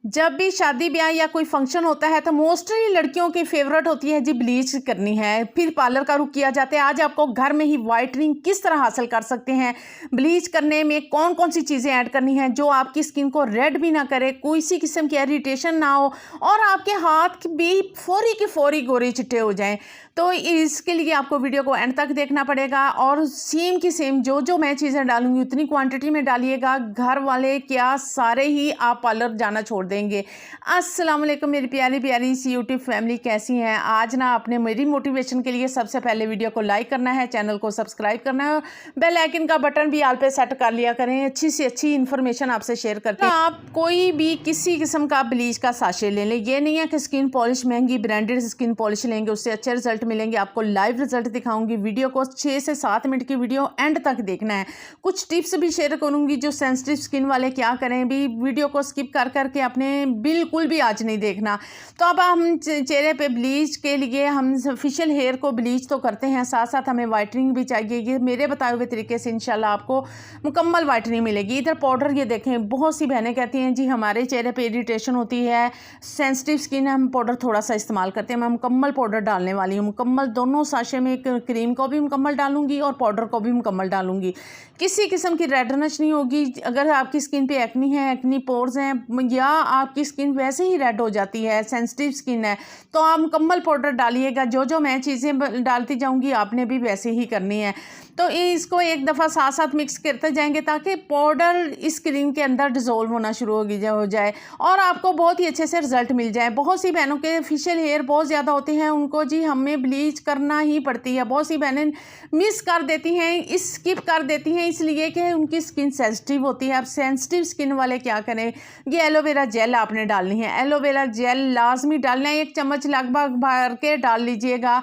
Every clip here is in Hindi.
जब भी शादी ब्याह या कोई फंक्शन होता है तो मोस्टली लड़कियों की फेवरेट होती है जी ब्लीच करनी है, फिर पार्लर का रुख किया जाता है। आज आपको घर में ही वाइटनिंग किस तरह हासिल कर सकते हैं, ब्लीच करने में कौन कौन सी चीज़ें ऐड करनी है जो आपकी स्किन को रेड भी ना करे, कोई सी किस्म की इरिटेशन ना हो और आपके हाथ भी फौरी के फौरी गोरे चिट्टे हो जाएं। तो इसके लिए आपको वीडियो को एंड तक देखना पड़ेगा और सेम की सेम जो मैं चीज़ें डालूंगी उतनी क्वांटिटी में डालिएगा। घर वाले क्या सारे ही आप पार्लर जाना छोड़ देंगे। अस्सलाम वालेकुम मेरी प्यारी प्यारी सी यूट्यूब फैमिली, कैसी हैं? आज ना आपने मेरी मोटिवेशन के लिए सबसे पहले वीडियो को लाइक करना है, चैनल को सब्सक्राइब करना है, बेल आइकन का बटन भी आल पे सेट कर लिया करें। अच्छी से अच्छी इन्फॉर्मेशन आपसे शेयर करते हैं। आप कोई भी किसी किस्म का ब्लीच का साशे ले लें। ये नहीं है कि स्किन पॉलिश महंगी ब्रांडेड स्किन पॉलिश लेंगे उससे अच्छे रिजल्ट मिलेंगे। आपको लाइव रिजल्ट दिखाऊंगी। वीडियो को 6 से 7 मिनट की वीडियो एंड तक देखना है। कुछ टिप्स भी शेयर करूंगी जो सेंसिटिव स्किन वाले क्या करें। भी वीडियो को स्किप कर करके अपने बिल्कुल भी आज नहीं देखना। तो अब हम चेहरे पे ब्लीच के लिए हम फेशियल हेयर को ब्लीच तो करते हैं, साथ साथ हमें वाइटनिंग भी चाहिए। ये मेरे बताए हुए तरीके से इंशाल्लाह आपको मुकम्मल वाइटनिंग मिलेगी। इधर पाउडर ये देखें, बहुत सी बहनें कहती हैं जी हमारे चेहरे पे इरिटेशन होती है, सेंसिटिव स्किन है, हम पाउडर थोड़ा सा इस्तेमाल करते हैं। मैं मुकम्मल पाउडर डालने वाली हूँ। मुकम्मल दोनों साशे में क्रीम को भी मुकम्मल डालूंगी और पाउडर को भी मुकम्मल डालूंगी। किसी किस्म की रेडनेस नहीं होगी। अगर आपकी स्किन पे एक्नी है, एक्नी पोर्स हैं या आपकी स्किन वैसे ही रेड हो जाती है, सेंसिटिव स्किन है, तो आप मुकम्मल पाउडर डालिएगा। जो मैं चीज़ें डालती जाऊंगी आपने भी वैसे ही करनी है। तो इसको एक दफ़ा साथ साथ मिक्स करते जाएंगे ताकि पाउडर इस क्रीम के अंदर डिज़ोल्व होना शुरू हो जाए और आपको बहुत ही अच्छे से रिजल्ट मिल जाए। बहुत सी बहनों के फेशियल हेयर बहुत ज़्यादा होते हैं, उनको जी हमें ब्लीच करना ही पड़ती है। बहुत सी बहनें मिस कर देती हैं, स्किप कर देती हैं इसलिए कि उनकी स्किन सेंसिटिव होती है। अब सेंसिटिव स्किन वाले क्या करें, ये एलोवेरा जेल आपने डालनी है। एलोवेरा जेल लाजमी डालना है, 1 चम्मच लगभग भर के डाल लीजिएगा।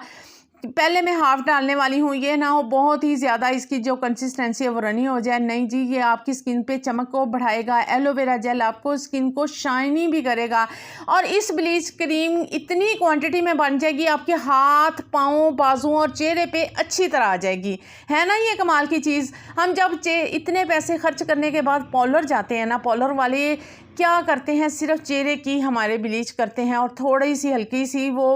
पहले मैं हाफ डालने वाली हूँ, ये ना हो बहुत ही ज़्यादा इसकी जो कंसिस्टेंसी है वो रनी हो जाए। नहीं जी, ये आपकी स्किन पे चमक को बढ़ाएगा। एलोवेरा जेल आपको स्किन को शाइनी भी करेगा और इस ब्लीच क्रीम इतनी क्वांटिटी में बन जाएगी आपके हाथ पाँव बाजुओं और चेहरे पे अच्छी तरह आ जाएगी। है ना ये कमाल की चीज़। हम जब इतने पैसे खर्च करने के बाद पार्लर जाते हैं ना, पार्लर वाले क्या करते हैं, सिर्फ चेहरे की हमारे ब्लीच करते हैं और थोड़ी सी हल्की सी वो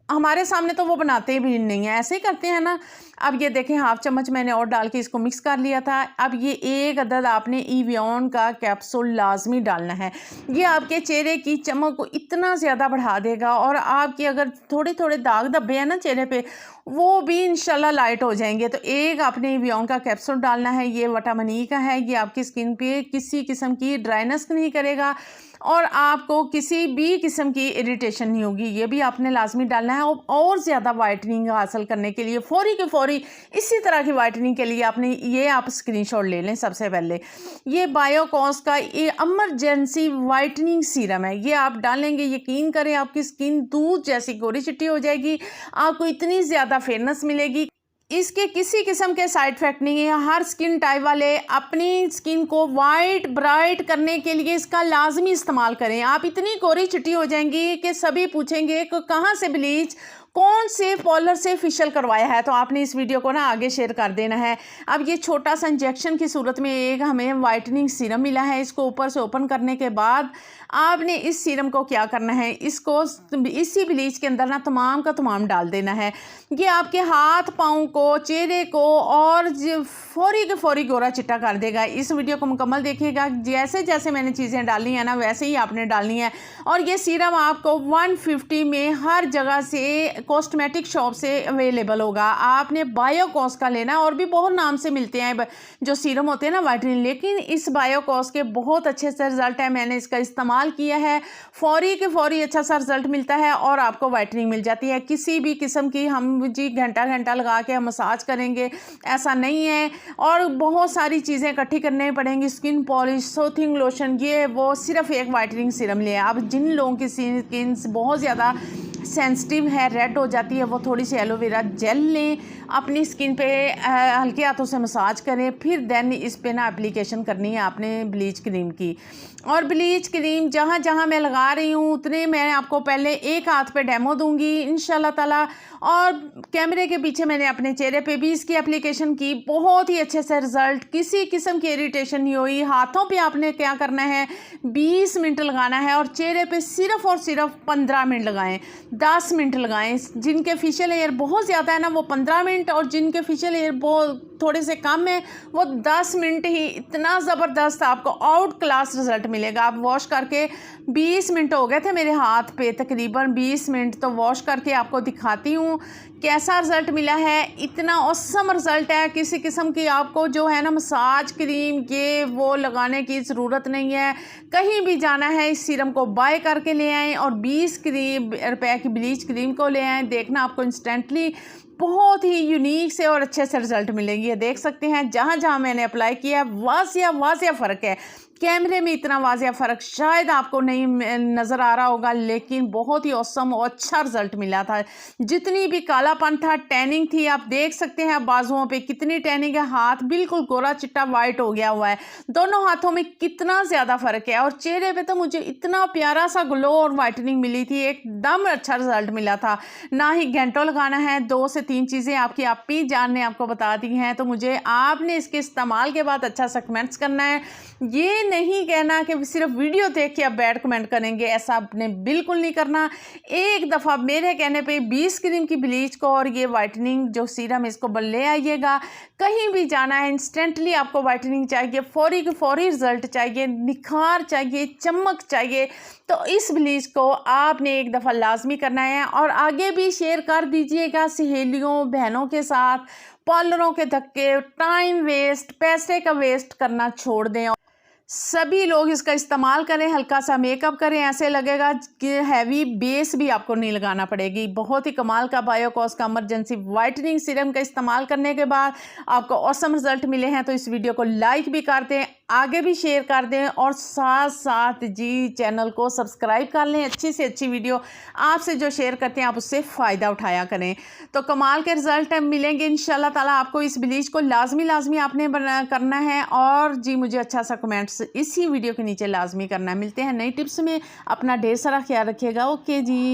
हमारे सामने तो वो बनाते भी नहीं है, ऐसे ही करते हैं ना। अब ये देखें, हाफ चम्मच मैंने और डाल के इसको मिक्स कर लिया था। अब ये 1 अदद आपने इवियन का कैप्सूल लाजमी डालना है। ये आपके चेहरे की चमक को इतना ज़्यादा बढ़ा देगा और आपके अगर थोड़े थोड़े दाग धब्बे हैं ना चेहरे पे, वो भी इंशाल्लाह लाइट हो जाएंगे। तो 1 आपने इवियन का कैप्सूल डालना है। ये विटामिन ई का है। ये आपकी स्किन पे किसी किस्म की ड्राइनेस नहीं करेगा और आपको किसी भी किस्म की इरिटेशन नहीं होगी। ये भी आपने लाजमी डालना है। और ज़्यादा वाइटनिंग हासिल करने के लिए फौरी के फौरी इसी तरह की वाइटनिंग के लिए आपने ये आप स्क्रीनशॉट ले लें। सबसे पहले ये बायोकॉस का ये इमरजेंसी वाइटनिंग सीरम है, ये आप डालेंगे, यकीन करें आपकी स्किन दूध जैसी गोरी चिट्टी हो जाएगी। आपको इतनी ज़्यादा फेयरनेस मिलेगी। इसके किसी किस्म के साइड इफेक्ट नहीं है। हर स्किन टाइप वाले अपनी स्किन को वाइट ब्राइट करने के लिए इसका लाजमी इस्तेमाल करें। आप इतनी गोरी चिट्टी हो जाएंगी कि सभी पूछेंगे कि कहाँ से ब्लीच, कौन से पार्लर से फेशियल करवाया है। तो आपने इस वीडियो को ना आगे शेयर कर देना है। अब ये छोटा सा इंजेक्शन की सूरत में एक हमें वाइटनिंग सीरम मिला है। इसको ऊपर से ओपन करने के बाद आपने इस सीरम को क्या करना है, इसको इसी ब्लीच के अंदर ना तमाम का तमाम डाल देना है। ये आपके हाथ पाँव को, चेहरे को और फौरी के फौरी गोरा चिट्टा कर देगा। इस वीडियो को मुकम्मल देखिएगा। जैसे जैसे मैंने चीज़ें डाली हैं ना वैसे ही आपने डालनी है। और ये सीरम आपको 150 में हर जगह से कॉस्मेटिक शॉप से अवेलेबल होगा। आपने बायोकॉस का लेना, और भी बहुत नाम से मिलते हैं जो सीरम होते हैं ना वाइटनिंग, लेकिन इस बायोकॉस के बहुत अच्छे से रिजल्ट है। मैंने इसका इस्तेमाल किया है, फौरी के फौरी अच्छा सा रिजल्ट मिलता है और आपको वाइटनिंग मिल जाती है। किसी भी किस्म की हम जी घंटा घंटा लगा के हम मसाज करेंगे ऐसा नहीं है। और बहुत सारी चीज़ें इकट्ठी करनी पड़ेंगी, स्किन पॉलिश, सोथिंग लोशन, ये वो, सिर्फ एक वाइटनिंग सीरम लिया। अब जिन लोगों की स्किन बहुत ज़्यादा सेंसिटिव है, रेड हो जाती है, वो थोड़ी सी एलोवेरा जेल लें, अपनी स्किन पे हल्के हाथों से मसाज करें, फिर देन इस पे ना एप्लीकेशन करनी है आपने ब्लीच क्रीम की। और ब्लीच क्रीम जहाँ जहाँ मैं लगा रही हूँ उतने मैं आपको पहले एक हाथ पे डेमो दूंगी इंशाल्लाह ताला, और कैमरे के पीछे मैंने अपने चेहरे पे भी इसकी एप्लीकेशन की, बहुत ही अच्छे से रिजल्ट, किसी किस्म की इरिटेशन नहीं हुई। हाथों पे आपने क्या करना है, 20 मिनट लगाना है, और चेहरे पे सिर्फ और सिर्फ 15 मिनट लगाएं, 10 मिनट लगाएं। जिनके फेशियल हेयर बहुत ज़्यादा है ना वो 15 मिनट, और जिनके फेशियल हेयर बहुत थोड़े से कम है वो 10 मिनट ही। इतना ज़बरदस्त आपको आउट क्लास रिजल्ट मिलेगा। आप वॉश करके 20 मिनट हो गए थे मेरे हाथ पे, तकरीबन 20 मिनट, तो वॉश करके आपको दिखाती हूँ कैसा रिज़ल्ट मिला है। इतना ऑसम रिज़ल्ट है, किसी किस्म की आपको जो है ना मसाज क्रीम ये वो लगाने की ज़रूरत नहीं है। कहीं भी जाना है इस सीरम को बाय करके ले आएँ और 20 रुपए की ब्लीच क्रीम को ले आएँ, देखना आपको इंस्टेंटली बहुत ही यूनिक से और अच्छे से रिजल्ट मिलेंगे। ये देख सकते हैं जहाँ जहाँ मैंने अप्लाई किया है वाजिया फ़र्क है। कैमरे में इतना वाजिया फ़र्क शायद आपको नहीं नज़र आ रहा होगा, लेकिन बहुत ही औसम और अच्छा रिजल्ट मिला था। जितनी भी कालापन था, टैनिंग थी, आप देख सकते हैं बाजुओं पे कितनी टैनिंग है, हाथ बिल्कुल गोरा चिट्टा वाइट हो गया हुआ है। दोनों हाथों में कितना ज़्यादा फ़र्क है, और चेहरे पे तो मुझे इतना प्यारा सा ग्लो और वाइटनिंग मिली थी, एकदम अच्छा रिजल्ट मिला था। ना ही घंटों लगाना है, 2 से 3 चीज़ें आपकी आपी जान ने आपको बता दी हैं, तो मुझे आपने इसके इस्तेमाल के बाद अच्छा सा कमेंट्स करना है। ये नहीं कहना कि सिर्फ वीडियो देख के आप बैड कमेंट करेंगे, ऐसा आपने बिल्कुल नहीं करना। एक दफ़ा मेरे कहने पे 20 क्रीम की ब्लीच को और ये वाइटनिंग जो सीरम इसको ले आइएगा। कहीं भी जाना है इंस्टेंटली आपको वाइटनिंग चाहिए, फौरी की फौरी रिजल्ट चाहिए, निखार चाहिए, चमक चाहिए, तो इस ब्लीच को आपने एक दफ़ा लाजमी करना है, और आगे भी शेयर कर दीजिएगा सहेलियों बहनों के साथ। पार्लरों के धक्के, टाइम वेस्ट, पैसे का वेस्ट करना छोड़ दें, सभी लोग इसका इस्तेमाल करें, हल्का सा मेकअप करें, ऐसे लगेगा कि हैवी बेस भी आपको नहीं लगाना पड़ेगी। बहुत ही कमाल का बायोकॉस का इमरजेंसी वाइटनिंग सीरम का इस्तेमाल करने के बाद आपको ऑसम रिजल्ट मिले हैं, तो इस वीडियो को लाइक भी कर दें, आगे भी शेयर कर दें, और साथ साथ जी चैनल को सब्सक्राइब कर लें। अच्छी से अच्छी वीडियो आपसे जो शेयर करते हैं आप उससे फ़ायदा उठाया करें, तो कमाल के रिजल्ट मिलेंगे इंशाल्लाह ताला आपको। इस ब्लीच को लाजमी आपने करना है, और जी मुझे अच्छा सा कमेंट्स इसी वीडियो के नीचे लाजमी करना है। मिलते हैं नई टिप्स में, अपना ढेर सारा ख्याल रखिएगा। ओके जी।